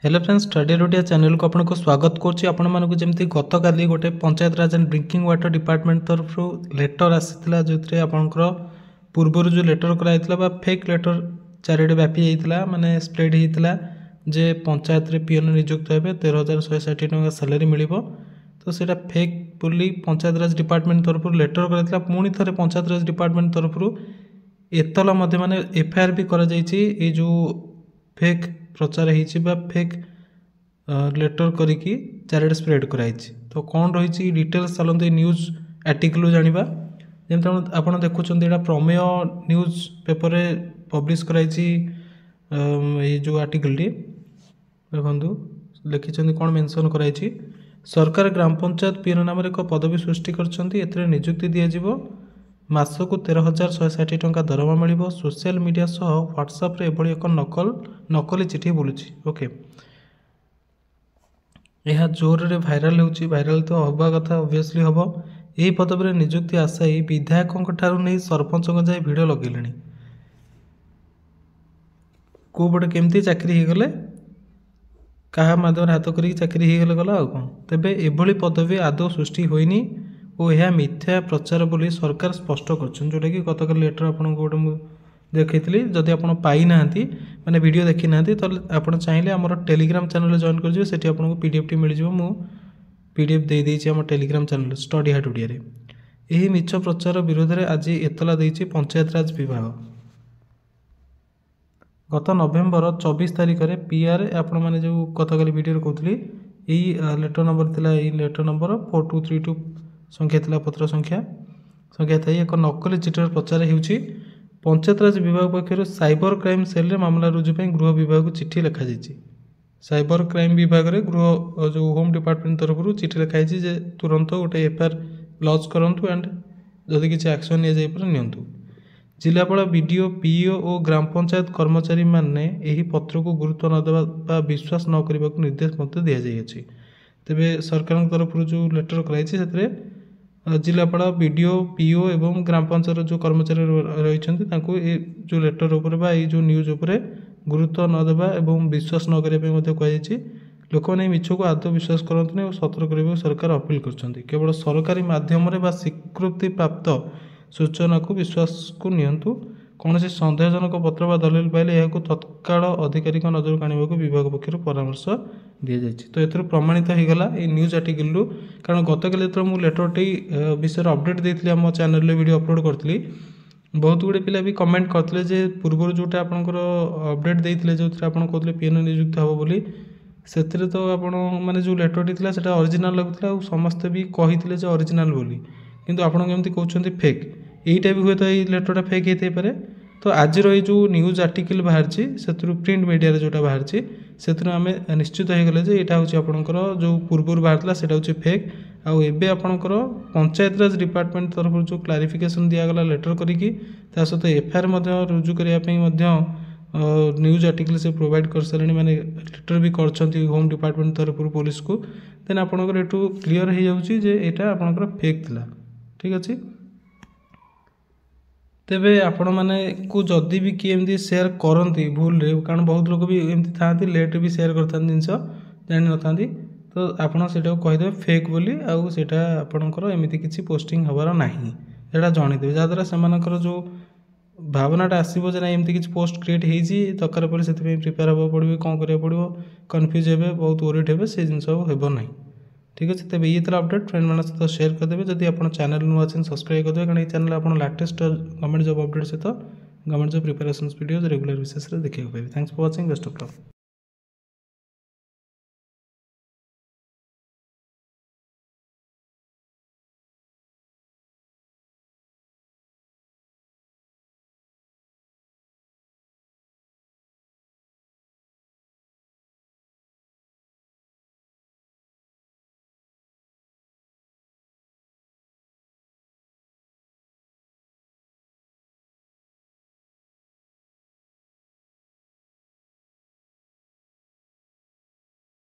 Hello friends, study रोडिया channel को आपको स्वागत करुँच। गत काली गोटे पंचायत राज एंड ड्रिंकिंग वाटर डिपार्टमेंट तरफ लेटर आसाला जो आपंकर पूर्वर जो लेटर कराई फेक लेटर चारिड़े व्यापी जाता माने स्प्रेड होता जे पंचायत रे पीएन नियुक्त हे 13,160 टका सैलरी मिल तो सीटा फेक बोली पंचायत राज डिपार्टमेंट तरफ लेटर कराइला। पुणी थे पंचायत राज डिपार्टमेंट तरफ एतला माने एफआईआर भी करा जो फेक प्रचार हो फेक लेटर करिकी चारिड़े स्प्रेड कराई। तो कौन रही डिटेल्स चलते न्यूज आर्टिकल जाना जमी आप देखुं यहाँ प्रमेय न्यूज पेपर रे पब्लिश कराई जो आर्टिकल देखु लिखिं कौन मेंशन कराई। सरकार ग्राम पंचायत पीएन नाम एक पदवी सृष्टि कर नियुक्ति दिज्व मासक 13,160 टका दरमा मिल सोशल मीडिया सह व्हाट्सएप एभली एक नकली चिठी बुलूँ। ओके यह जोर रे भाइराल भाइराल तो हवा कथा ऑब्वियसली हम यही पदवी नियुक्ति आशायी विधायकों ठारू नहीं सरपंच जाए भिड़ लगे कौपटे केमती चाकरी हो गले क्या मध्यम हाथ कर चाकरी हो गला कौन तेबे एभली पदवी आदौ सृष्टि होइनी और यह मिथ्या प्रचार बोली सरकार स्पष्ट कर जोटा कि गत लेटर आपको गोटे देखी जदि आप पाई ना माने वीडियो देखी ना तो आप चाहिए आम टेलीग्राम चैनल जॉइन कर सेठी आपको पीडीएफ टी मिल जाए पीडीएफ दे देइछि आम टेलीग्राम चैनल स्टडी हाट ओडिया रे। एही मिछ प्रचार विरोध में आज एतला देइछि पंचायत राज विभाग। गत नवेम्बर 24 तारिख में पीआर आपण मैंने जो गतकाली वीडियो कहती यही लेटर नंबर थिला लेटर नंबर 4232 संख्या थिला पत्र संख्या थी एक नकली चिठर प्रचार होउछि। पंचायत राज विभाग पक्षर साइबर क्राइम सेल मामला रुजु गृह विभाग को चिठी लिखा जाइए। साइबर क्राइम विभाग रे गृह जो होम डिपार्टमेंट तरफ चिठी लिखाई जे तुरंत गोटे एफआईआर लॉन्च करूँ एंड जदि किसी एक्शन नि जिलापाल बीडीओ पीओ और ग्राम पंचायत कर्मचारी माने यही पत्र को गुरुत्व न देवा विश्वास न करने को निर्देश दि जाइए। तेबे सरकार तरफ जो लेटर कराई से जिलापाल बीडीओ पीओ एवं ग्राम पंचायत जो कर्मचारी रही जो लेटर उपर जो न्यूज उपर गुरुत्व न देवा एवं विश्वास न करने कहुई लोक मैंने मिछ को आदौ विश्वास करते और सतर्क रहा सरकार अपील कर केवल सरकारी माध्यम स्वीकृति प्राप्त सूचना को विश्वास को नियंतु कौन सन्देहजनक पत्र व दलिल पाइले यह तत्काल अधिकारी नजर आने को विभाग पक्ष परामर्श दि जाए। तो ये प्रमाणित होगा ये न्यूज आर्टिकल कारण गतकाली जो मुझे लेटरटी विषय अपडेट देती आम चैनल वीडियो अपलोड करी बहुत गुड़े पिला भी कमेंट करते पूर्व जोटा आपंकर अपडेट देते जो आप कहते पीएन नियुक्त हे बोली से तो आप मैंने जो लेटरटी था ओरिजिनल लगुला और समस्ते भी कही ओरिजिनल बोली किंतु आपण केमती कहते फेक यहीटा भी हुए तो ये लेटरटा फेक होते पारे। तो आज जो न्यूज आर्टिकल बाहर से प्रिंट मीडिया जोटा बाहर से आम निश्चित हो गले यहाँ हूँ आपंकर जो पूर्व बाहर से हूँ फेक आउ एबे आपंकर पंचायत राज डिपार्टमेंट तरफ जो क्लारिफिकेशन दिगला लेटर करिकी सहित एफआईआर रुजु करने न्यूज आर्टिकल से प्रोवाइड कर सारे माने लेटर भी कर होम डिपार्टमेंट तरफ पुलिस को देन आपंकर एटू क्लीयर हो जाऊँगी जे यहाँ आपंकर फेक थिला। ठीक अच्छे तेबे आपण मैंने को जदि भी किए एमती सेयार करती भूल रे कारण बहुत लोग भी एमती था लेट भी सेयार करता जिनस जान ना तो आपड़ से कहीदेवे फेक बोली आउ सेटा आपणकर एमती किसी पोस्टिंग हबार नहीं यहाँ जनईदेवे जहाँद्वारा से जो भावनाटा आसो जे ना एमती किसी पोस्ट क्रिएट होती दरकार पड़े से प्रिपेयर हाँ पड़ो कौन करा पड़ो कन्फ्यूज हे बहुत वरीड हे से जिन हो ना। ठीक अच्छे तेज ये अपडेट फ्रेंड मान सहित शेयर करदे जदि आप चैनल नुआ अच्छे सब्सक्राइब करदे कारण ये चैनल आप लाटेस्ट गवर्नमेंट जॉब अपडेट सहित government job preparation videos regular basis देखा पाए। Thanks for watching best of luck.